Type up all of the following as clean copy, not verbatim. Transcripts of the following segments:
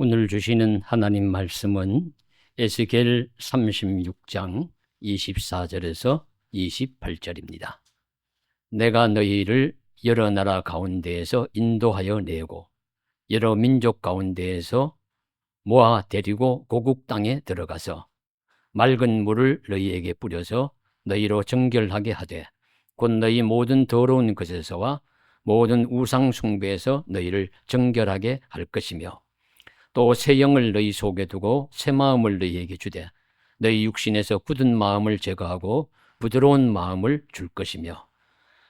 오늘 주시는 하나님 말씀은 에스겔 36장 24절에서 28절입니다. 내가 너희를 여러 나라 가운데에서 인도하여 내고 여러 민족 가운데에서 모아 데리고 고국 땅에 들어가서 맑은 물을 너희에게 뿌려서 너희로 정결하게 하되 곧 너희 모든 더러운 것에서와 모든 우상 숭배에서 너희를 정결하게 할 것이며 또 새 영을 너희 속에 두고 새 마음을 너희에게 주되 너희 육신에서 굳은 마음을 제거하고 부드러운 마음을 줄 것이며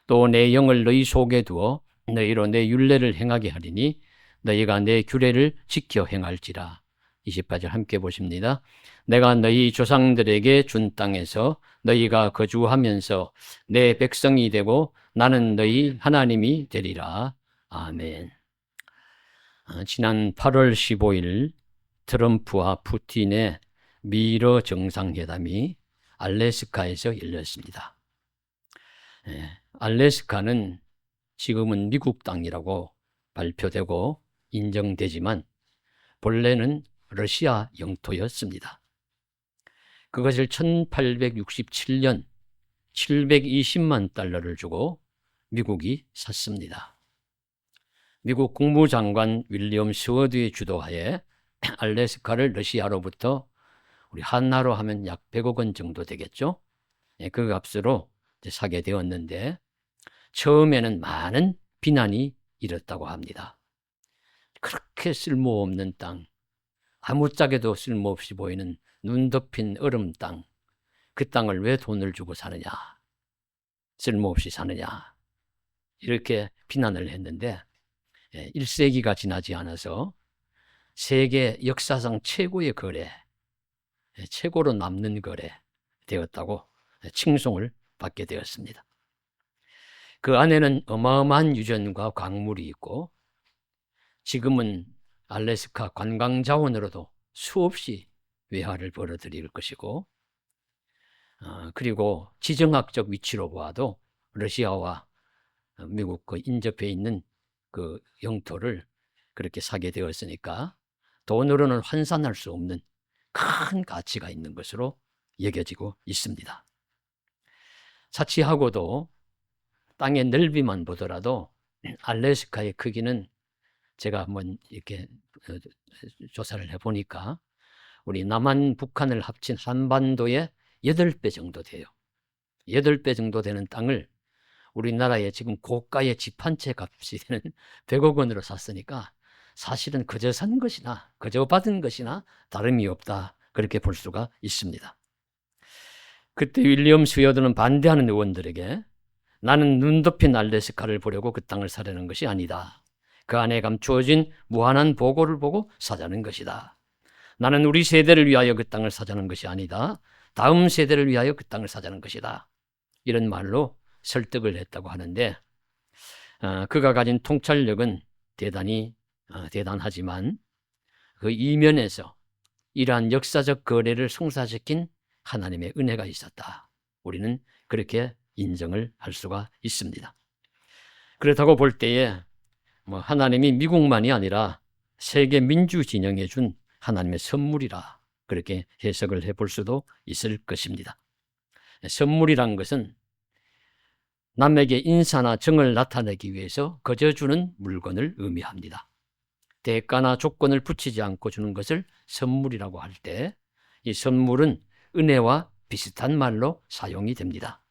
또 내 영을 너희 속에 두어 너희로 내 율례를 행하게 하리니 너희가 내 규례를 지켜 행할지라. 28절 함께 보십니다. 내가 너희 조상들에게 준 땅에서 너희가 거주하면서 내 백성이 되고 나는 너희 하나님이 되리라. 아멘. 지난 8월 15일 트럼프와 푸틴의 미러 정상회담이 알래스카에서 열렸습니다. 알래스카는 지금은 미국 땅이라고 발표되고 인정되지만 본래는 러시아 영토였습니다. 그것을 1867년 720만 달러를 주고 미국이 샀습니다. 미국 국무장관 윌리엄 스워드의 주도하에 알래스카를 러시아로부터 우리 한화로 하면 약 100억 원 정도 되겠죠. 그 값으로 사게 되었는데 처음에는 많은 비난이 일었다고 합니다. 그렇게 쓸모없는 땅, 아무짝에도 쓸모없이 보이는 눈 덮인 얼음 땅, 그 땅을 왜 돈을 주고 사느냐, 쓸모없이 사느냐, 이렇게 비난을 했는데 1세기가 지나지 않아서 세계 역사상 최고의 거래, 최고로 남는 거래 되었다고 칭송을 받게 되었습니다. 그 안에는 어마어마한 유전과 광물이 있고 지금은 알래스카 관광 자원으로도 수없이 외화를 벌어들일 것이고 그리고 지정학적 위치로 보아도 러시아와 미국 그 인접해 있는 그 영토를 그렇게 사게 되었으니까 돈으로는 환산할 수 없는 큰 가치가 있는 것으로 여겨지고 있습니다. 자취하고도 땅의 넓이만 보더라도 알래스카의 크기는 제가 한번 이렇게 조사를 해보니까 우리 남한, 북한을 합친 한반도의 8배 정도 돼요. 8배 정도 되는 땅을 우리나라에 지금 고가의 집 한 채 값이 되는 100억 원으로 샀으니까 사실은 그저 산 것이나 그저 받은 것이나 다름이 없다, 그렇게 볼 수가 있습니다. 그때 윌리엄 스워드는 반대하는 의원들에게 나는 눈 덮인 알래스카를 보려고 그 땅을 사려는 것이 아니다. 그 안에 감추어진 무한한 보고를 보고 사자는 것이다. 나는 우리 세대를 위하여 그 땅을 사자는 것이 아니다. 다음 세대를 위하여 그 땅을 사자는 것이다. 이런 말로 설득을 했다고 하는데 그가 가진 통찰력은 대단히 대단하지만 그 이면에서 이러한 역사적 거래를 성사시킨 하나님의 은혜가 있었다. 우리는 그렇게 인정을 할 수가 있습니다. 그렇다고 볼 때에 하나님이 미국만이 아니라 세계 민주 진영에 준 하나님의 선물이라 그렇게 해석을 해볼 수도 있을 것입니다. 선물이란 것은 남에게 인사나 정을 나타내기 위해서 거저 주는 물건을 의미합니다. 대가나 조건을 붙이지 않고 주는 것을 선물이라고 할 때 이 선물은 은혜와 비슷한 말로 사용이 됩니다.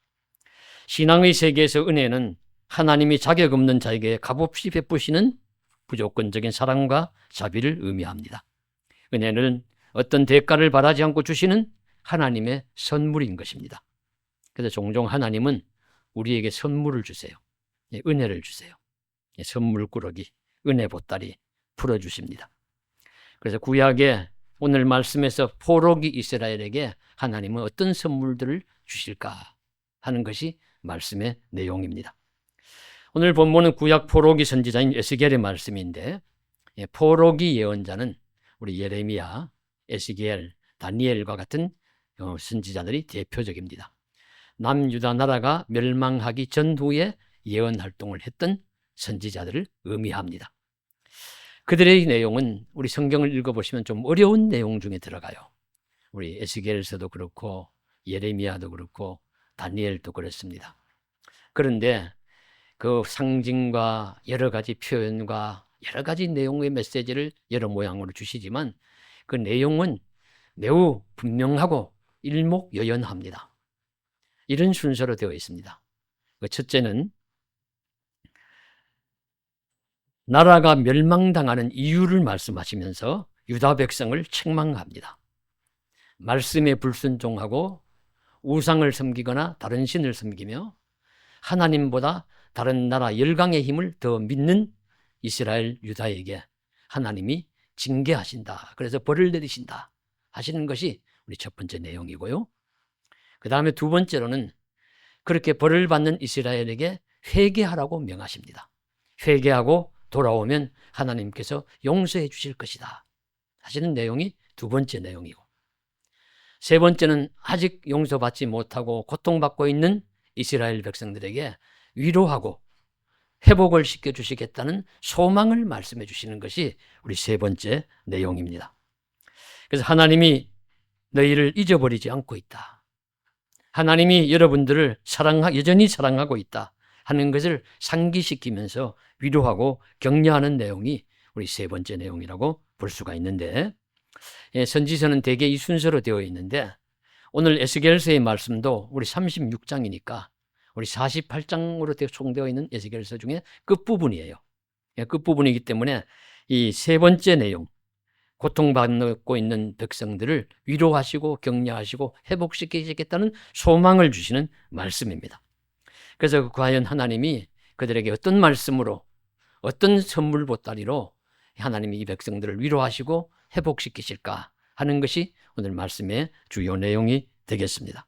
신앙의 세계에서 은혜는 하나님이 자격 없는 자에게 값없이 베푸시는 무조건적인 사랑과 자비를 의미합니다. 은혜는 어떤 대가를 바라지 않고 주시는 하나님의 선물인 것입니다. 그래서 종종 하나님은 우리에게 선물을 주세요. 은혜를 주세요. 선물꾸러기, 은혜 보따리 풀어주십니다. 그래서 구약에 오늘 말씀에서 포로기 이스라엘에게 하나님은 어떤 선물들을 주실까 하는 것이 말씀의 내용입니다. 오늘 본문은 구약 포로기 선지자인 에스겔의 말씀인데 포로기 예언자는 우리 예레미야, 에스겔, 다니엘과 같은 선지자들이 대표적입니다. 남유다 나라가 멸망하기 전후에 예언 활동을 했던 선지자들을 의미합니다. 그들의 내용은 우리 성경을 읽어보시면 좀 어려운 내용 중에 들어가요. 우리 에스겔서도 그렇고 예레미야도 그렇고 다니엘도 그렇습니다. 그런데 그 상징과 여러 가지 표현과 여러 가지 내용의 메시지를 여러 모양으로 주시지만 그 내용은 매우 분명하고 일목요연합니다. 이런 순서로 되어 있습니다. 첫째는 나라가 멸망당하는 이유를 말씀하시면서 유다 백성을 책망합니다. 말씀에 불순종하고 우상을 섬기거나 다른 신을 섬기며 하나님보다 다른 나라 열강의 힘을 더 믿는 이스라엘 유다에게 하나님이 징계하신다. 그래서 벌을 내리신다 하시는 것이 우리 첫 번째 내용이고요. 그 다음에 두 번째로는 그렇게 벌을 받는 이스라엘에게 회개하라고 명하십니다. 회개하고 돌아오면 하나님께서 용서해 주실 것이다 하시는 내용이 두 번째 내용이고, 세 번째는 아직 용서받지 못하고 고통받고 있는 이스라엘 백성들에게 위로하고 회복을 시켜주시겠다는 소망을 말씀해 주시는 것이 우리 세 번째 내용입니다. 그래서 하나님이 너희를 잊어버리지 않고 있다. 하나님이 여러분들을 여전히 사랑하고 있다 하는 것을 상기시키면서 위로하고 격려하는 내용이 우리 세 번째 내용이라고 볼 수가 있는데, 선지서는 대개 이 순서로 되어 있는데 오늘 에스겔서의 말씀도 우리 36장이니까 우리 48장으로 총되어 있는 에스겔서 중에 끝부분이에요. 끝부분이기 때문에 이 세 번째 내용, 고통받고 있는 백성들을 위로하시고 격려하시고 회복시키시겠다는 소망을 주시는 말씀입니다. 그래서 과연 하나님이 그들에게 어떤 말씀으로, 어떤 선물 보따리로 하나님이 이 백성들을 위로하시고 회복시키실까 하는 것이 오늘 말씀의 주요 내용이 되겠습니다.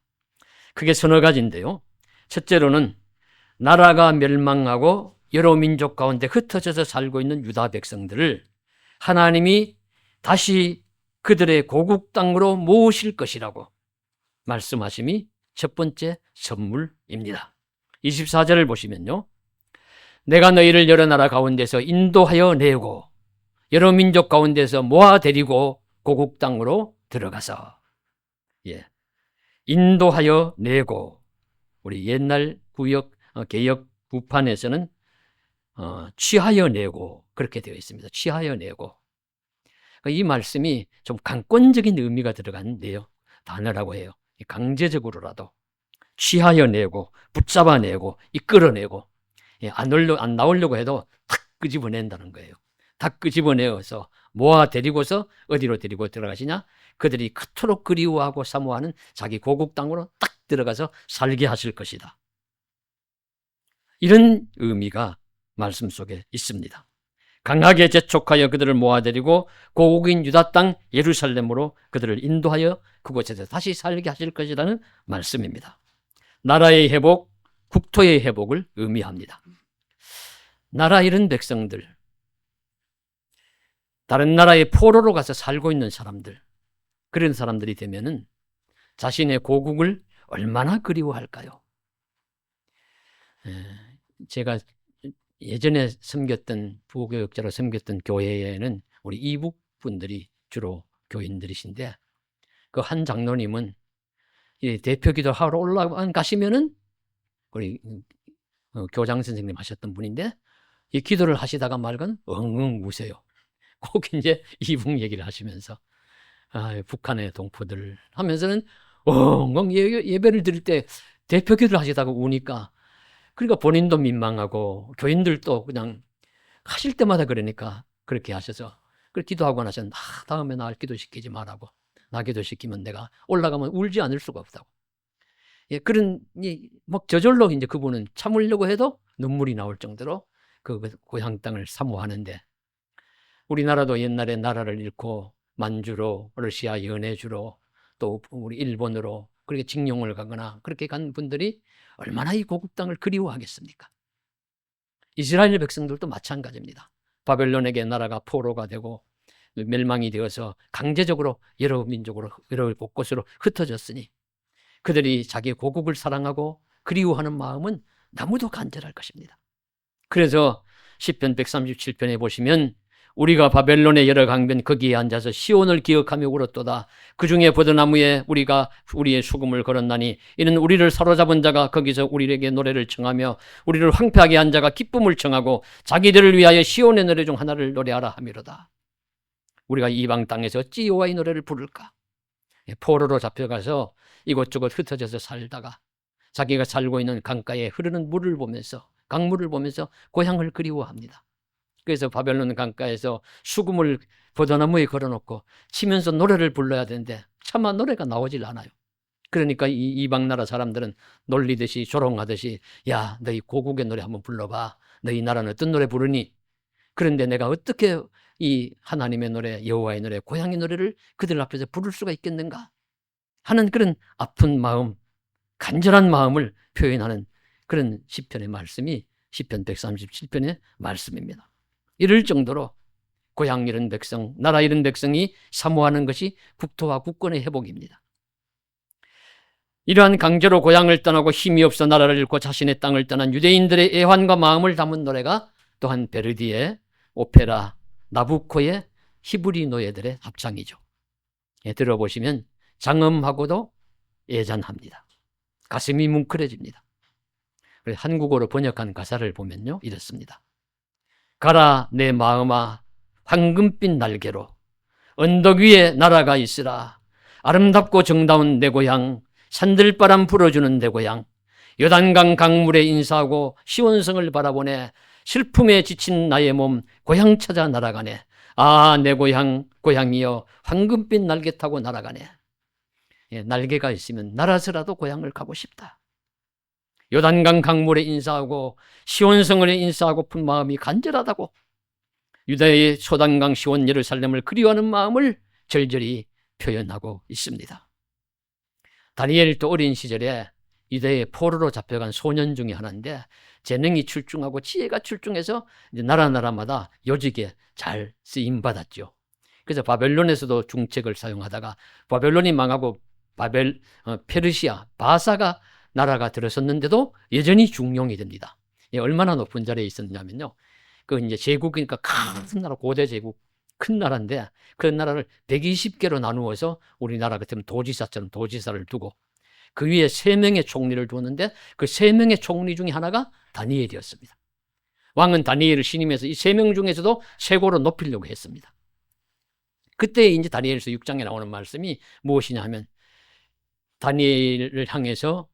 크게 서너 가지인데요. 첫째로는 나라가 멸망하고 여러 민족 가운데 흩어져서 살고 있는 유다 백성들을 하나님이 다시 그들의 고국 땅으로 모으실 것이라고 말씀하심이 첫 번째 선물입니다. 24절을 보시면요. 내가 너희를 여러 나라 가운데서 인도하여 내고 여러 민족 가운데서 모아 데리고 고국 땅으로 들어가서, 인도하여 내고, 우리 옛날 개역 구판에서는 취하여 내고 그렇게 되어 있습니다. 취하여 내고. 이 말씀이 좀 강권적인 의미가 들어간 단어라고 해요. 강제적으로라도 취하여 내고 붙잡아 내고 이끌어내고, 안 나오려고 해도 탁 끄집어낸다는 거예요. 탁 끄집어내어서 모아 데리고서 어디로 데리고 들어가시냐? 그들이 그토록 그리워하고 사모하는 자기 고국 땅으로 딱 들어가서 살게 하실 것이다. 이런 의미가 말씀 속에 있습니다. 강하게 재촉하여 그들을 모아들이고 고국인 유다 땅 예루살렘으로 그들을 인도하여 그곳에서 다시 살게 하실 것이라는 말씀입니다. 나라의 회복, 국토의 회복을 의미합니다. 나라 잃은 백성들, 다른 나라의 포로로 가서 살고 있는 사람들, 그런 사람들이 되면은 자신의 고국을 얼마나 그리워할까요? 제가 예전에 부교역자로 섬겼던 교회에는 우리 이북 분들이 주로 교인들이신데, 그 한 장로님은 대표기도 하러 올라가시면은 우리 교장 선생님 하셨던 분인데, 이 기도를 하시다가 말건 엉엉 우세요. 꼭 이제 이북 얘기를 하시면서 북한의 동포들 하면서는 엉엉 예배를 드릴 때 대표기도를 하시다가 우니까, 그러니까 본인도 민망하고 교인들도 그냥 하실 때마다 그러니까 그렇게 하셔서 그렇게 기도하고 나서는 다음에 날 기도시키지 말라고, 나 기도시키면 내가 올라가면 울지 않을 수가 없다고. 그런 막 저절로 이제 그분은 참으려고 해도 눈물이 나올 정도로 그 고향 땅을 사모하는데, 우리나라도 옛날에 나라를 잃고 만주로, 러시아 연해주로, 또 우리 일본으로 그렇게 징용을 가거나 그렇게 간 분들이 얼마나 이 고국 땅을 그리워하겠습니까? 이스라엘 백성들도 마찬가지입니다. 바벨론에게 나라가 포로가 되고 멸망이 되어서 강제적으로 여러 민족으로 여러 곳곳으로 흩어졌으니 그들이 자기 고국을 사랑하고 그리워하는 마음은 너무도 간절할 것입니다. 그래서 시편 137편에 보시면 우리가 바벨론의 여러 강변 거기에 앉아서 시온을 기억하며 울었도다. 그 중에 버드나무에 우리가 우리의 수금을 걸었나니 이는 우리를 사로잡은 자가 거기서 우리에게 노래를 청하며 우리를 황폐하게 한 자가 기쁨을 청하고 자기들을 위하여 시온의 노래 중 하나를 노래하라 하미로다. 우리가 이방 땅에서 어찌 여호와의 노래를 부를까? 포로로 잡혀가서 이곳저곳 흩어져서 살다가 자기가 살고 있는 강가에 흐르는 물을 보면서, 강물을 보면서 고향을 그리워합니다. 그래서 바벨론 강가에서 수금을 버드나무에 걸어놓고 치면서 노래를 불러야 되는데 차마 노래가 나오질 않아요. 그러니까 이 이방 나라 사람들은 놀리듯이 조롱하듯이, 야, 너희 고국의 노래 한번 불러봐. 너희 나라는 어떤 노래 부르니? 그런데 내가 어떻게 이 하나님의 노래, 여호와의 노래, 고향의 노래를 그들 앞에서 부를 수가 있겠는가 하는 그런 아픈 마음, 간절한 마음을 표현하는 그런 시편의 말씀이 시편 137편의 말씀입니다. 이럴 정도로 고향 잃은 백성, 나라 잃은 백성이 사모하는 것이 국토와 국권의 회복입니다. 이러한 강제로 고향을 떠나고 힘이 없어 나라를 잃고 자신의 땅을 떠난 유대인들의 애환과 마음을 담은 노래가 또한 베르디의 오페라 나부코의 히브리 노예들의 합창이죠. 들어보시면 장엄하고도 애잔합니다. 가슴이 뭉클해집니다. 한국어로 번역한 가사를 보면요, 이렇습니다. 가라 내 마음아 황금빛 날개로 언덕 위에 날아가 있으라. 아름답고 정다운 내 고향, 산들바람 불어주는 내 고향, 요단강 강물에 인사하고 시온성을 바라보네. 슬픔에 지친 나의 몸 고향 찾아 날아가네. 아, 내 고향, 고향이여 황금빛 날개 타고 날아가네. 날개가 있으면 날아서라도 고향을 가고 싶다. 요단강 강물에 인사하고 시온성을 인사하고픈 마음이 간절하다고 유다의 소단강 시온 예루살렘을 그리워하는 마음을 절절히 표현하고 있습니다. 다니엘도 어린 시절에 유대의 포로로 잡혀간 소년 중에 하나인데 재능이 출중하고 지혜가 출중해서 이제 나라마다 요직에 잘 쓰임받았죠. 그래서 바벨론에서도 중책을 사용하다가 바벨론이 망하고 페르시아, 바사가 나라가 들어섰는데도 여전히 중용이 됩니다. 얼마나 높은 자리에 있었냐면요. 그 이제 제국이니까 큰 나라, 고대 제국, 큰 나라인데 그 나라를 120개로 나누어서 우리나라 같으면 도지사처럼 도지사를 두고 그 위에 3명의 총리를 두었는데 그 3명의 총리 중에 하나가 다니엘이었습니다. 왕은 다니엘을 신임해서 이 3명 중에서도 최고로 높이려고 했습니다. 그때 이제 다니엘서 6장에 나오는 말씀이 무엇이냐 하면 다니엘을 향해서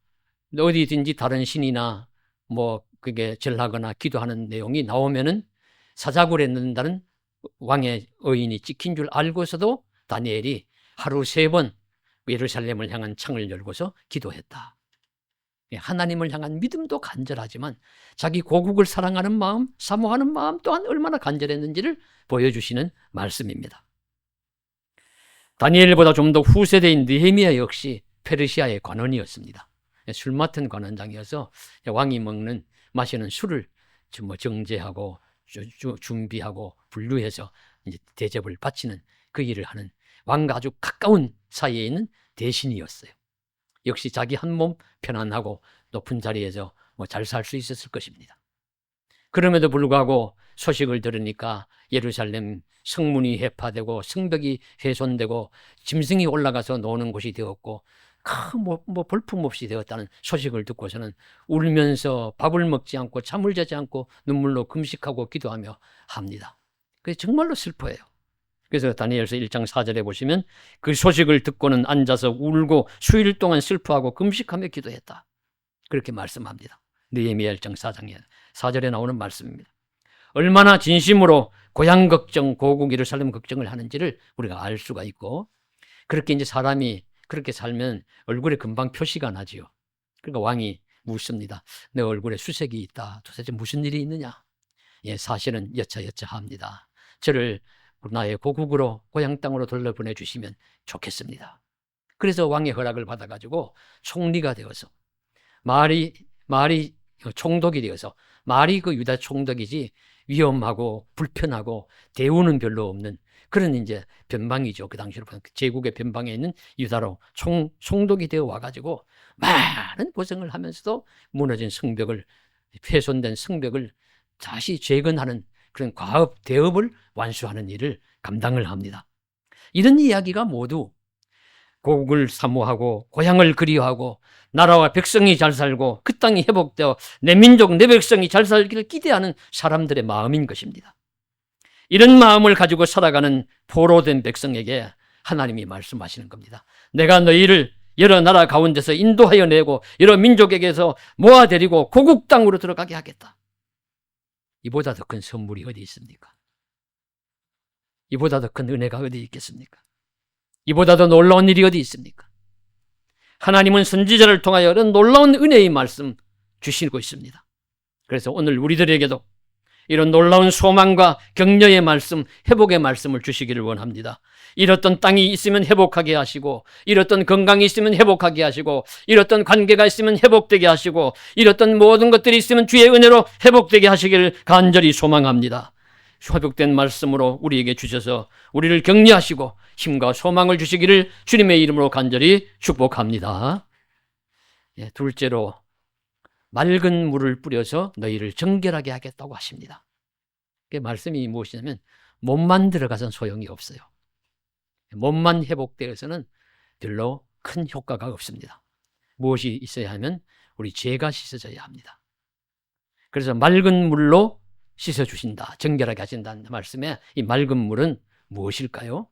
어디든지 다른 신이나 뭐 그게 절하거나 기도하는 내용이 나오면은 사자굴에 넣는다는 왕의 의인이 찍힌 줄 알고서도 다니엘이 하루 3번 예루살렘을 향한 창을 열고서 기도했다. 하나님을 향한 믿음도 간절하지만 자기 고국을 사랑하는 마음, 사모하는 마음 또한 얼마나 간절했는지를 보여주시는 말씀입니다. 다니엘보다 좀 더 후세대인 느헤미야 역시 페르시아의 관원이었습니다. 술 맡은 관원장이어서 왕이 마시는 술을 정제하고 준비하고 분류해서 이제 대접을 바치는 그 일을 하는 왕과 아주 가까운 사이에 있는 대신이었어요. 역시 자기 한 몸 편안하고 높은 자리에서 잘 살 수 있었을 것입니다. 그럼에도 불구하고 소식을 들으니까 예루살렘 성문이 해파되고 성벽이 훼손되고 짐승이 올라가서 노는 곳이 되었고 볼품없이 되었다는 소식을 듣고서는 울면서 밥을 먹지 않고 잠을 자지 않고 눈물로 금식하고 기도하며 합니다. 그게 정말로 슬퍼해요. 그래서 다니엘서 1장 4절에 보시면 그 소식을 듣고는 앉아서 울고 수일 동안 슬퍼하고 금식하며 기도했다. 그렇게 말씀합니다. 느헤미야 1장 4절에 나오는 말씀입니다. 얼마나 진심으로 고향 걱정, 고국 예루살렘 걱정을 하는지를 우리가 알 수가 있고, 그렇게 이제 사람이 그렇게 살면 얼굴에 금방 표시가 나지요. 그러니까 왕이 묻습니다. 내 얼굴에 수색이 있다. 도대체 무슨 일이 있느냐? 사실은 여차합니다. 저를 나의 고국으로 고향 땅으로 돌려보내 주시면 좋겠습니다. 그래서 왕의 허락을 받아가지고 총리가 되어서 말이 총독이 되어서 말이 그 유다 총독이지 위험하고 불편하고 대우는 별로 없는 그런 이제 변방이죠. 그 당시로 보면 제국의 변방에 있는 유다로 총독이 되어 와가지고 많은 고생을 하면서도 무너진 성벽을 훼손된 성벽을 다시 재건하는 그런 과업, 대업을 완수하는 일을 감당을 합니다. 이런 이야기가 모두 고국을 사모하고 고향을 그리워하고 나라와 백성이 잘 살고 그 땅이 회복되어 내 민족, 내 백성이 잘 살기를 기대하는 사람들의 마음인 것입니다. 이런 마음을 가지고 살아가는 포로된 백성에게 하나님이 말씀하시는 겁니다. 내가 너희를 여러 나라 가운데서 인도하여 내고 여러 민족에게서 모아들이고 고국 땅으로 들어가게 하겠다. 이보다 더 큰 선물이 어디 있습니까? 이보다 더 큰 은혜가 어디 있겠습니까? 이보다 더 놀라운 일이 어디 있습니까? 하나님은 선지자를 통하여 이런 놀라운 은혜의 말씀 주시고 있습니다. 그래서 오늘 우리들에게도 이런 놀라운 소망과 격려의 말씀, 회복의 말씀을 주시기를 원합니다. 이렇던 땅이 있으면 회복하게 하시고, 이렇던 건강이 있으면 회복하게 하시고, 이렇던 관계가 있으면 회복되게 하시고, 이렇던 모든 것들이 있으면 주의 은혜로 회복되게 하시기를 간절히 소망합니다. 회복된 말씀으로 우리에게 주셔서 우리를 격려하시고 힘과 소망을 주시기를 주님의 이름으로 간절히 축복합니다. 둘째로 맑은 물을 뿌려서 너희를 정결하게 하겠다고 하십니다. 그 말씀이 무엇이냐면 몸만 들어가선 소용이 없어요. 몸만 회복되어서는 별로 큰 효과가 없습니다. 무엇이 있어야 하면 우리 죄가 씻어져야 합니다. 그래서 맑은 물로 씻어주신다, 정결하게 하신다는 말씀에 이 맑은 물은 무엇일까요?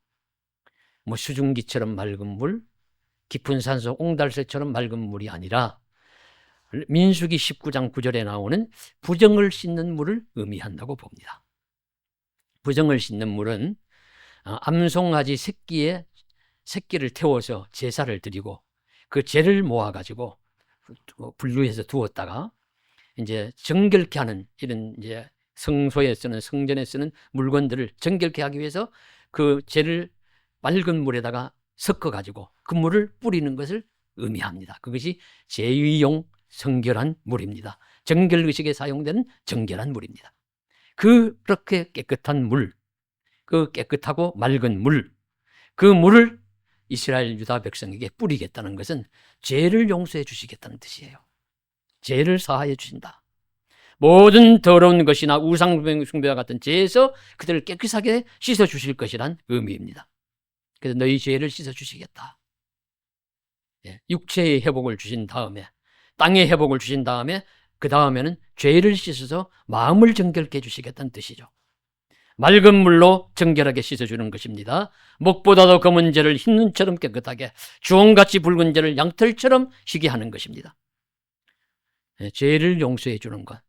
뭐 수증기처럼 맑은 물, 깊은 산속 옹달새처럼 맑은 물이 아니라 민수기 19장 9절에 나오는 부정을 씻는 물을 의미한다고 봅니다. 부정을 씻는 물은 암송아지 새끼를 태워서 제사를 드리고 그 재를 모아가지고 분류해서 두었다가 이제 정결케 하는 이런 이제 성소에 쓰는 성전에 쓰는 물건들을 정결케 하기 위해서 그 재를 맑은 물에다가 섞어가지고 그 물을 뿌리는 것을 의미합니다. 그것이 제위용 정결한 물입니다. 정결의식에 사용되는 정결한 물입니다. 그렇게 깨끗한 물, 그 깨끗하고 맑은 물, 그 물을 이스라엘 유다 백성에게 뿌리겠다는 것은 죄를 용서해 주시겠다는 뜻이에요. 죄를 사하여 주신다. 모든 더러운 것이나 우상숭배와 같은 죄에서 그들을 깨끗하게 씻어주실 것이란 의미입니다. 그래서 너희 죄를 씻어주시겠다. 육체의 회복을 주신 다음에 땅의 회복을 주신 다음에 그 다음에는 죄를 씻어서 마음을 정결케 해주시겠다는 뜻이죠. 맑은 물로 정결하게 씻어주는 것입니다. 목보다도 검은 죄를 흰 눈처럼 깨끗하게, 주홍같이 붉은 죄를 양털처럼 희게 하는 것입니다. 죄를 용서해 주는 것,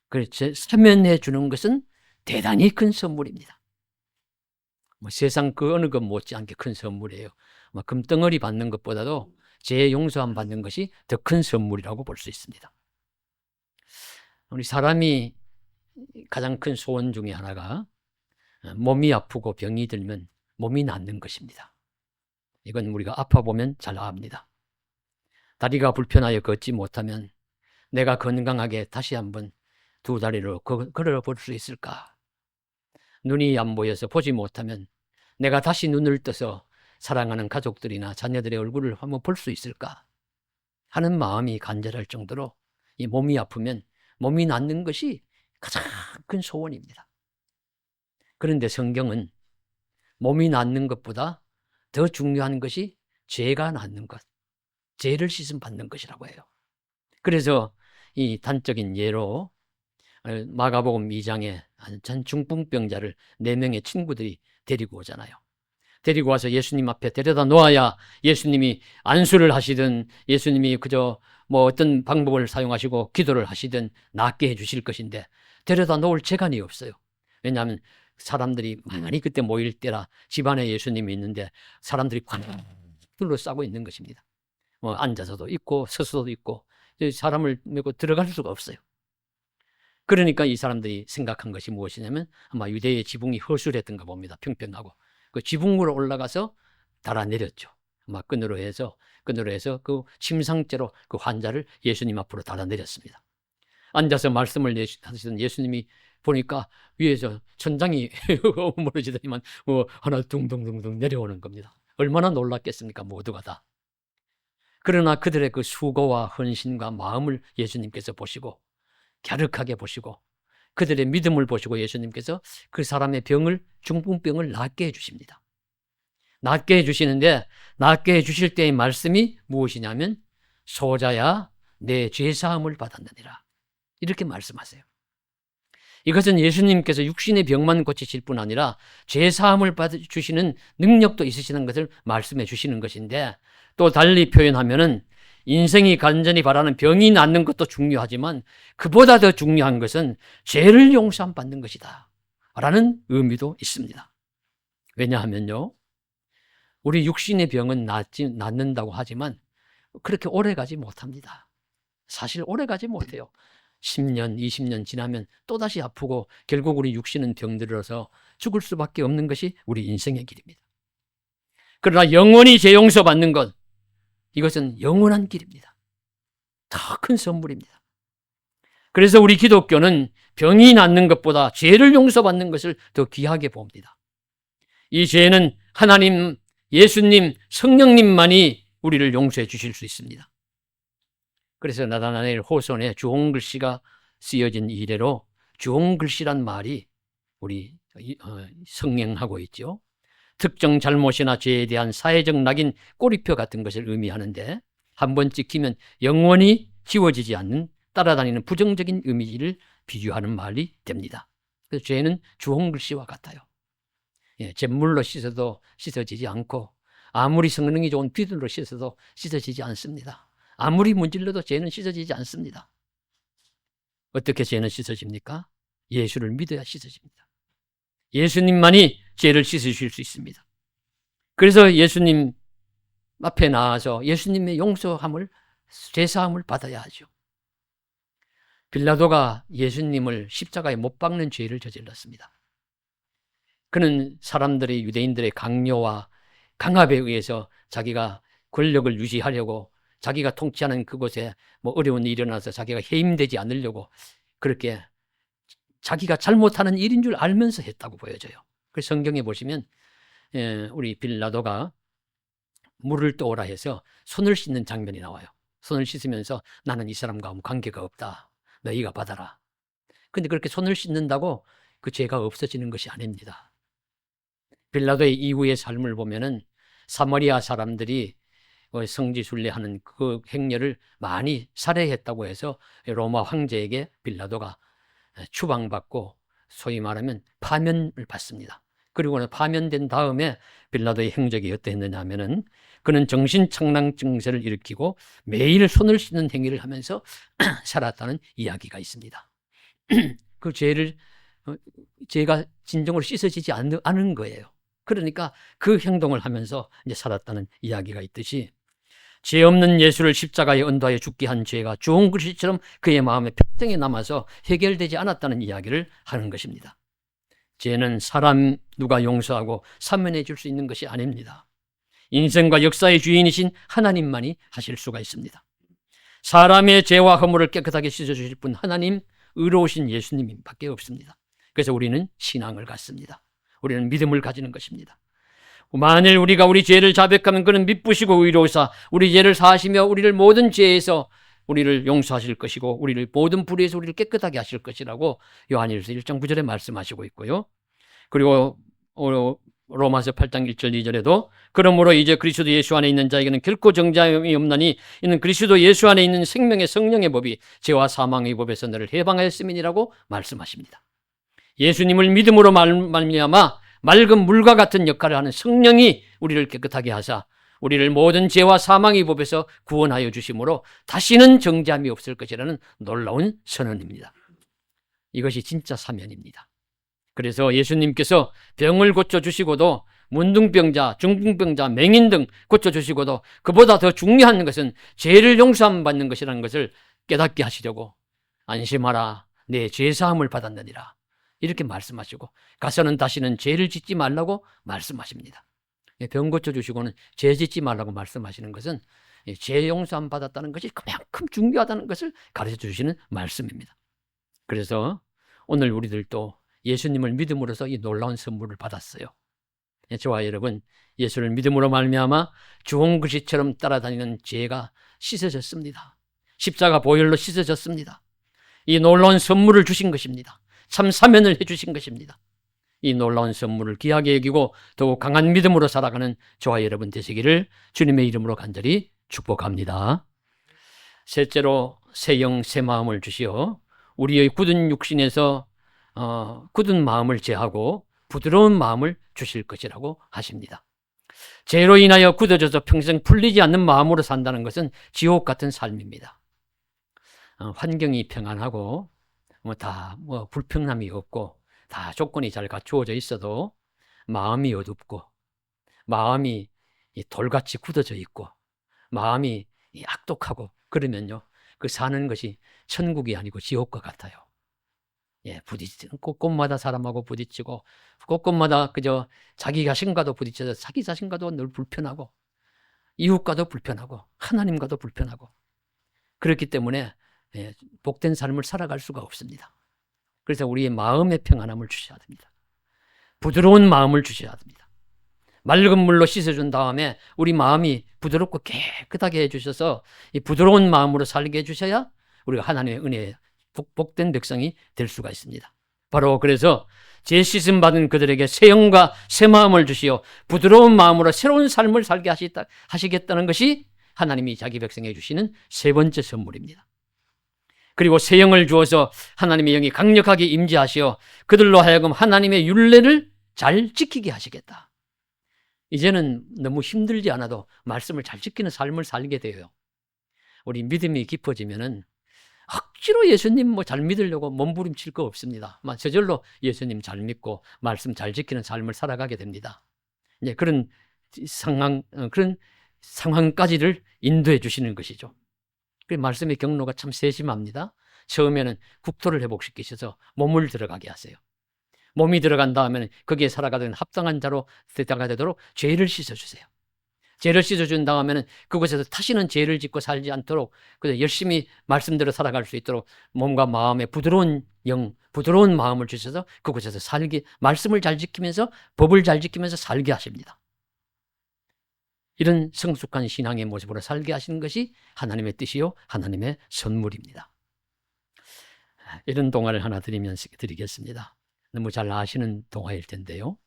그렇지, 사면해 주는 것은 대단히 큰 선물입니다. 세상 그 어느 것 못지않게 큰 선물이에요. 금덩어리 받는 것보다도 죄 용서함 받는 것이 더 큰 선물이라고 볼 수 있습니다. 우리 사람이 가장 큰 소원 중에 하나가 몸이 아프고 병이 들면 몸이 낫는 것입니다. 이건 우리가 아파보면 잘 압니다. 다리가 불편하여 걷지 못하면 내가 건강하게 다시 한번 두 다리로 걸어볼 수 있을까? 눈이 안 보여서 보지 못하면 내가 다시 눈을 떠서 사랑하는 가족들이나 자녀들의 얼굴을 한번 볼 수 있을까? 하는 마음이 간절할 정도로 이 몸이 아프면 몸이 낫는 것이 가장 큰 소원입니다. 그런데 성경은 몸이 낫는 것보다 더 중요한 것이 죄가 낫는 것, 죄를 씻음 받는 것이라고 해요. 그래서 이 단적인 예로 마가복음 2장에 전 중풍병자를 4명의 친구들이 데리고 오잖아요. 데리고 와서 예수님 앞에 데려다 놓아야 예수님이 안수를 하시든 예수님이 그저 뭐 어떤 방법을 사용하시고 기도를 하시든 낫게 해주실 것인데 데려다 놓을 재간이 없어요. 왜냐하면 사람들이 많이 그때 모일 때라 집안에 예수님이 있는데 사람들이 꽉 둘러싸고 있는 것입니다. 앉아서도 있고 서서도 있고 사람을 메고 들어갈 수가 없어요. 그러니까 이 사람들이 생각한 것이 무엇이냐면 아마 유대의 지붕이 허술했던가 봅니다. 평평하고 그 지붕으로 올라가서 달아내렸죠. 아마 끈으로 해서 그 침상째로 그 환자를 예수님 앞으로 달아내렸습니다. 앉아서 말씀을 하시던 예수님이 보니까 위에서 천장이 무너지더니만 하나 둥둥둥둥 내려오는 겁니다. 얼마나 놀랐겠습니까? 모두가 다. 그러나 그들의 그 수고와 헌신과 마음을 예수님께서 보시고 갸륵하게 보시고 그들의 믿음을 보시고 예수님께서 그 사람의 병을, 중풍병을 낫게 해주십니다. 낫게 해주시는데, 낫게 해주실 때의 말씀이 무엇이냐면, 소자야 내 죄사함을 받았느니라, 이렇게 말씀하세요. 이것은 예수님께서 육신의 병만 고치실 뿐 아니라 죄사함을 받아주시는 능력도 있으시는 것을 말씀해 주시는 것인데, 또 달리 표현하면은 인생이 간절히 바라는 병이 낫는 것도 중요하지만 그보다 더 중요한 것은 죄를 용서함 받는 것이다 라는 의미도 있습니다. 왜냐하면요, 우리 육신의 병은 낫는다고 하지만 그렇게 오래 가지 못합니다. 사실 오래 가지 못해요. 10년, 20년 지나면 또다시 아프고 결국 우리 육신은 병들어서 죽을 수밖에 없는 것이 우리 인생의 길입니다. 그러나 영원히 죄 용서받는 것, 이것은 영원한 길입니다. 더 큰 선물입니다. 그래서 우리 기독교는 병이 낫는 것보다 죄를 용서받는 것을 더 귀하게 봅니다. 이 죄는 하나님, 예수님, 성령님만이 우리를 용서해 주실 수 있습니다. 그래서 나다나엘 호손에 주홍글씨가 쓰여진 이래로 주홍글씨란 말이 우리 성행하고 있죠. 특정 잘못이나 죄에 대한 사회적 낙인, 꼬리표 같은 것을 의미하는데, 한번 찍히면 영원히 지워지지 않는 따라다니는 부정적인 이미지를 비유하는 말이 됩니다. 그래서 죄는 주홍글씨와 같아요. 잿물로 씻어도 씻어지지 않고 아무리 성능이 좋은 비누로 씻어도 씻어지지 않습니다. 아무리 문질러도 죄는 씻어지지 않습니다. 어떻게 죄는 씻어집니까? 예수를 믿어야 씻어집니다. 예수님만이 죄를 씻으실 수 있습니다. 그래서 예수님 앞에 나와서 예수님의 용서함을, 죄사함을 받아야 하죠. 빌라도가 예수님을 십자가에 못 박는 죄를 저질렀습니다. 그는 사람들의, 유대인들의 강요와 강압에 의해서 자기가 권력을 유지하려고, 자기가 통치하는 그곳에 뭐 어려운 일이 일어나서 자기가 해임되지 않으려고 그렇게 자기가 잘못하는 일인 줄 알면서 했다고 보여져요. 그래서 성경에 보시면 우리 빌라도가 물을 떠오라 해서 손을 씻는 장면이 나와요. 손을 씻으면서 나는 이 사람과 아무 관계가 없다, 너희가 받아라. 근데 그렇게 손을 씻는다고 그 죄가 없어지는 것이 아닙니다. 빌라도의 이후의 삶을 보면은 사마리아 사람들이 성지순례하는 그 행렬을 많이 살해했다고 해서 로마 황제에게 빌라도가 추방받고 소위 말하면 파면을 받습니다. 그리고는 파면된 다음에 빌라도의 행적이 어떠했느냐 하면은, 그는 정신착랑 증세를 일으키고 매일 손을 씻는 행위를 하면서 살았다는 이야기가 있습니다. 그 죄가 진정으로 씻어지지 않은 거예요. 그러니까 그 행동을 하면서 이제 살았다는 이야기가 있듯이, 죄 없는 예수를 십자가에 언도하여 죽게 한 죄가 주홍글씨처럼 그의 마음에 평생에 남아서 해결되지 않았다는 이야기를 하는 것입니다. 죄는 사람 누가 용서하고 사면해 줄 수 있는 것이 아닙니다. 인생과 역사의 주인이신 하나님만이 하실 수가 있습니다. 사람의 죄와 허물을 깨끗하게 씻어주실 분 하나님, 의로우신 예수님밖에 없습니다. 그래서 우리는 신앙을 갖습니다. 우리는 믿음을 가지는 것입니다. 만일 우리가 우리 죄를 자백하면 그는 미쁘시고 의로우사 우리 죄를 사하시며 우리를 모든 죄에서 우리를 용서하실 것이고 우리를 모든 불의에서 우리를 깨끗하게 하실 것이라고 요한일서 1장 9절에 말씀하시고 있고요. 그리고 로마서 8장 1절 2절에도 그러므로 이제 그리스도 예수 안에 있는 자에게는 결코 정죄함이 없나니 이는 그리스도 예수 안에 있는 생명의 성령의 법이 죄와 사망의 법에서 너를 해방하였음이니라고 말씀하십니다. 예수님을 믿음으로 말미암아 맑은 물과 같은 역할을 하는 성령이 우리를 깨끗하게 하사 우리를 모든 죄와 사망의 법에서 구원하여 주심으로 다시는 정죄함이 없을 것이라는 놀라운 선언입니다. 이것이 진짜 사면입니다. 그래서 예수님께서 병을 고쳐주시고도 문둥병자, 중풍병자, 맹인 등 고쳐주시고도 그보다 더 중요한 것은 죄를 용서함 받는 것이라는 것을 깨닫게 하시려고 안심하라, 내 죄사함을 받았느니라 이렇게 말씀하시고 가서는 다시는 죄를 짓지 말라고 말씀하십니다. 병 고쳐주시고는 죄 짓지 말라고 말씀하시는 것은 죄 용서함 받았다는 것이 그만큼 중요하다는 것을 가르쳐 주시는 말씀입니다. 그래서 오늘 우리들도 예수님을 믿음으로써 이 놀라운 선물을 받았어요. 저와 여러분, 예수를 믿음으로 말미암아 주홍글씨처럼 따라다니는 죄가 씻어졌습니다. 십자가 보혈로 씻어졌습니다. 이 놀라운 선물을 주신 것입니다. 참 사면을 해주신 것입니다. 이 놀라운 선물을 귀하게 여기고 더욱 강한 믿음으로 살아가는 저와 여러분 되시기를 주님의 이름으로 간절히 축복합니다. 셋째로 새 영 새 마음을 주시어 우리의 굳은 육신에서 굳은 마음을 제하고 부드러운 마음을 주실 것이라고 하십니다. 죄로 인하여 굳어져서 평생 풀리지 않는 마음으로 산다는 것은 지옥 같은 삶입니다. 환경이 평안하고 다 불평함이 없고 다 조건이 잘 갖추어져 있어도 마음이 어둡고 마음이 돌같이 굳어져 있고 마음이 악독하고 그러면요, 그 사는 것이 천국이 아니고 지옥과 같아요. 부딪히는 곳곳마다 사람하고 부딪히고 곳곳마다 그저 자기 자신과도 부딪혀서 자기 자신과도 늘 불편하고 이웃과도 불편하고 하나님과도 불편하고 그렇기 때문에 복된 삶을 살아갈 수가 없습니다. 그래서 우리의 마음의 평안함을 주셔야 됩니다. 부드러운 마음을 주셔야 됩니다. 맑은 물로 씻어준 다음에 우리 마음이 부드럽고 깨끗하게 해주셔서 이 부드러운 마음으로 살게 해주셔야 우리가 하나님의 은혜에 복된 백성이 될 수가 있습니다. 바로 그래서 죄 씻음 받은 그들에게 새 영과 새 마음을 주시어 부드러운 마음으로 새로운 삶을 살게 하시겠다는 것이 하나님이 자기 백성에게 주시는 세 번째 선물입니다. 그리고 새 영을 주어서 하나님의 영이 강력하게 임재하시어 그들로 하여금 하나님의 율례를 잘 지키게 하시겠다. 이제는 너무 힘들지 않아도 말씀을 잘 지키는 삶을 살게 돼요. 우리 믿음이 깊어지면은 억지로 예수님 잘 믿으려고 몸부림칠 거 없습니다. 저절로 예수님 잘 믿고 말씀 잘 지키는 삶을 살아가게 됩니다. 그런 상황까지를 인도해 주시는 것이죠. 그 말씀의 경로가 참 세심합니다. 처음에는 국토를 회복시키셔서 몸을 들어가게 하세요. 몸이 들어간 다음에는 거기에 살아가던 합당한 자로 되다가 되도록 죄를 씻어주세요. 죄를 씻어준 다음에는 그곳에서 다시는 죄를 짓고 살지 않도록 열심히 말씀대로 살아갈 수 있도록 몸과 마음에 부드러운 영, 부드러운 마음을 주셔서 그곳에서 말씀을 잘 지키면서 법을 잘 지키면서 살게 하십니다. 이런 성숙한 신앙의 모습으로 살게 하시는 것이 하나님의 뜻이요 하나님의 선물입니다. 이런 동화를 하나 드리겠습니다. 너무 잘 아시는 동화일 텐데요.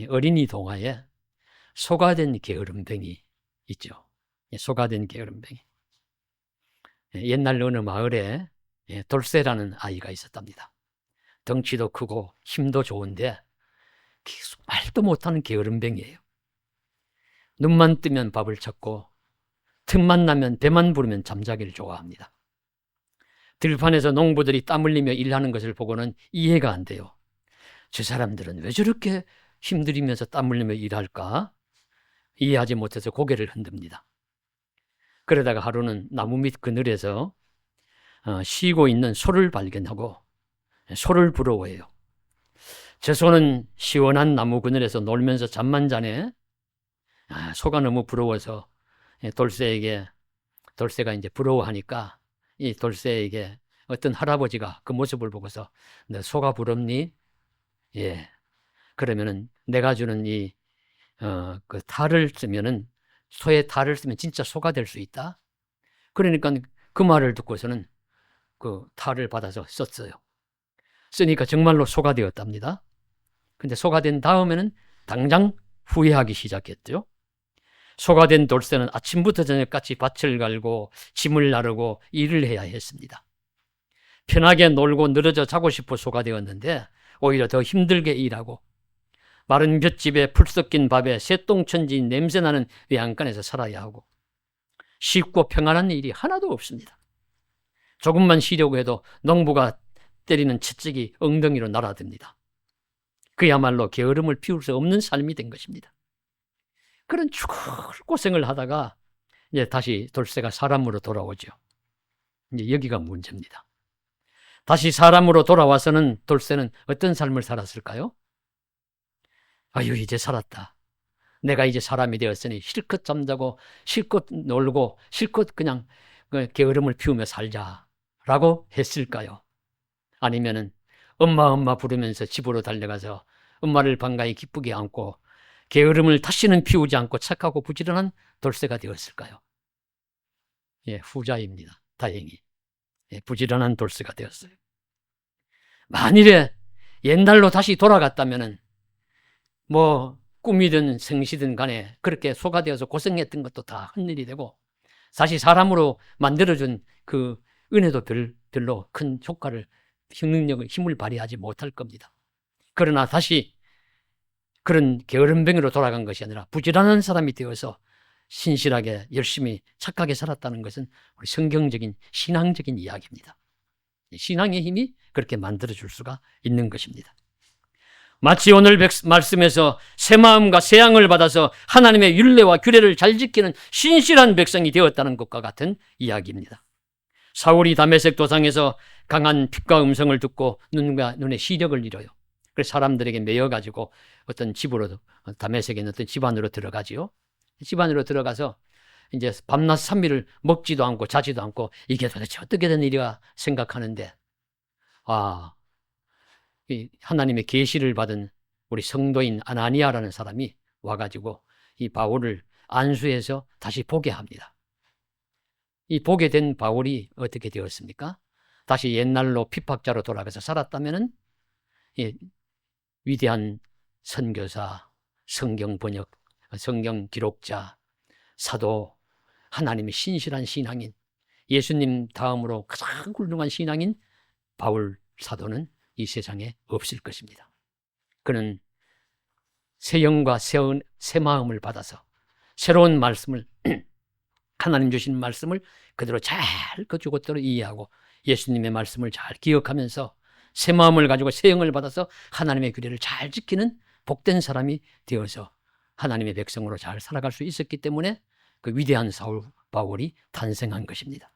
어린이 동화에 소가 된 게으름뱅이 있죠. 소가 된 게으름뱅이. 옛날 어느 마을에 돌쇠라는 아이가 있었답니다. 덩치도 크고 힘도 좋은데 말도 못하는 게으름뱅이에요. 눈만 뜨면 밥을 찾고 틈만 나면 배만 부르면 잠자기를 좋아합니다. 들판에서 농부들이 땀 흘리며 일하는 것을 보고는 이해가 안 돼요. 저 사람들은 왜 저렇게 힘들이면서 땀 흘리며 일할까? 이해하지 못해서 고개를 흔듭니다. 그러다가 하루는 나무 밑 그늘에서 쉬고 있는 소를 발견하고 소를 부러워해요. 저 소는 시원한 나무 그늘에서 놀면서 잠만 자네. 소가 너무 부러워서 돌쇠가 이제 부러워하니까 이 돌쇠에게 어떤 할아버지가 그 모습을 보고서 너 소가 부럽니? 예. 그러면은 내가 주는 그 탈을 쓰면은 소의 탈을 쓰면 진짜 소가 될 수 있다. 그러니까 그 말을 듣고서는 그 탈을 받아서 썼어요. 쓰니까 정말로 소가 되었답니다. 근데 소가 된 다음에는 당장 후회하기 시작했죠. 소가 된 돌쇠는 아침부터 저녁까지 밭을 갈고 짐을 나르고 일을 해야 했습니다. 편하게 놀고 늘어져 자고 싶어 소가 되었는데 오히려 더 힘들게 일하고 마른 볏집에 풀 섞인 밥에 새똥천지 냄새나는 외양간에서 살아야 하고 쉽고 평안한 일이 하나도 없습니다. 조금만 쉬려고 해도 농부가 때리는 채찍이 엉덩이로 날아듭니다. 그야말로 게으름을 피울 수 없는 삶이 된 것입니다. 그런 죽을 고생을 하다가 이제 다시 돌쇠가 사람으로 돌아오죠. 이제 여기가 문제입니다. 다시 사람으로 돌아와서는 돌쇠는 어떤 삶을 살았을까요? 아유, 이제 살았다. 내가 이제 사람이 되었으니 실컷 잠자고 실컷 놀고 실컷 그냥 게으름을 피우며 살자라고 했을까요? 아니면은 엄마 부르면서 집으로 달려가서 엄마를 반가이 기쁘게 안고 게으름을 다시는 피우지 않고 착하고 부지런한 돌쇠가 되었을까요? 후자입니다. 다행히. 부지런한 돌쇠가 되었어요. 만일에 옛날로 다시 돌아갔다면은 뭐 꿈이든 생시든 간에 그렇게 소가 되어서 고생했던 것도 다 헛일이 되고, 사실 사람으로 만들어준 그 은혜도 별로 큰 효과를, 힘을 발휘하지 못할 겁니다. 그러나 다시 그런 게으름뱅이로 돌아간 것이 아니라 부지런한 사람이 되어서 신실하게 열심히 착하게 살았다는 것은 우리 성경적인 신앙적인 이야기입니다. 신앙의 힘이 그렇게 만들어줄 수가 있는 것입니다. 마치 오늘 말씀에서 새 마음과 새 양을 받아서 하나님의 율례와 규례를 잘 지키는 신실한 백성이 되었다는 것과 같은 이야기입니다. 사울이 다메섹 도상에서 강한 빛과 음성을 듣고 눈에 시력을 잃어요. 그래서 사람들에게 매여가지고 어떤 집으로, 다메섹에 있는 어떤 집 안으로 들어가지요. 집 안으로 들어가서 이제 밤낮 삼일을 먹지도 않고 자지도 않고 이게 도대체 어떻게 된 일이야 생각하는데, 이 하나님의 계시를 받은 우리 성도인 아나니아라는 사람이 와가지고 이 바울을 안수해서 다시 보게 합니다. 이 보게 된 바울이 어떻게 되었습니까? 다시 옛날로 핍박자로 돌아가서 살았다면은 위대한 선교사, 성경 번역, 성경 기록자, 사도, 하나님의 신실한 신앙인, 예수님 다음으로 가장 훌륭한 신앙인 바울 사도는 이 세상에 없을 것입니다. 그는 새 영과 새 마음을 받아서 새로운 말씀을, 하나님 주신 말씀을 그대로 잘 그것대로 이해하고 예수님의 말씀을 잘 기억하면서 새 마음을 가지고 새 영을 받아서 하나님의 규례를 잘 지키는 복된 사람이 되어서 하나님의 백성으로 잘 살아갈 수 있었기 때문에 그 위대한 바울이 탄생한 것입니다.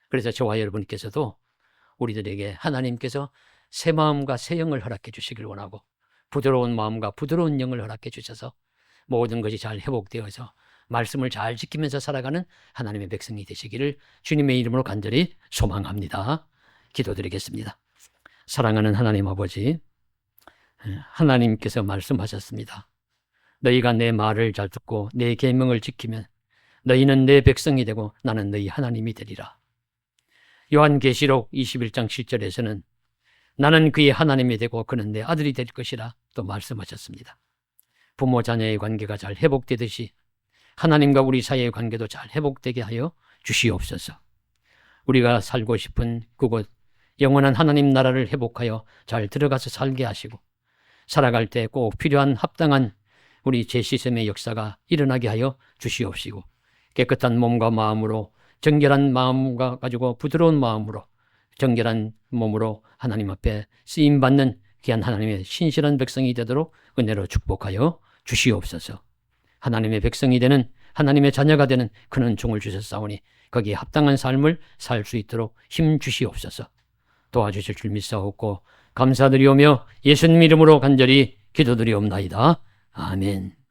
그래서 저와 여러분께서도 우리들에게 하나님께서 새 마음과 새 영을 허락해 주시길 원하고, 부드러운 마음과 부드러운 영을 허락해 주셔서 모든 것이 잘 회복되어서 말씀을 잘 지키면서 살아가는 하나님의 백성이 되시기를 주님의 이름으로 간절히 소망합니다. 기도드리겠습니다. 사랑하는 하나님 아버지, 하나님께서 말씀하셨습니다. 너희가 내 말을 잘 듣고 내 계명을 지키면 너희는 내 백성이 되고 나는 너희 하나님이 되리라. 요한계시록 21장 7절에서는 나는 그의 하나님이 되고 그는 내 아들이 될 것이라 또 말씀하셨습니다. 부모 자녀의 관계가 잘 회복되듯이 하나님과 우리 사이의 관계도 잘 회복되게 하여 주시옵소서. 우리가 살고 싶은 그곳 영원한 하나님 나라를 회복하여 잘 들어가서 살게 하시고, 살아갈 때 꼭 필요한 합당한 우리 재시샘의 역사가 일어나게 하여 주시옵시고, 깨끗한 몸과 마음으로, 정결한 마음과 가지고 부드러운 마음으로, 정결한 몸으로 하나님 앞에 쓰임받는 귀한 하나님의 신실한 백성이 되도록 은혜로 축복하여 주시옵소서. 하나님의 백성이 되는, 하나님의 자녀가 되는 그는 종을 주셨사오니 거기에 합당한 삶을 살 수 있도록 힘 주시옵소서. 도와주실 줄 믿사옵고 감사드리오며 예수님 이름으로 간절히 기도드리옵나이다. 아멘.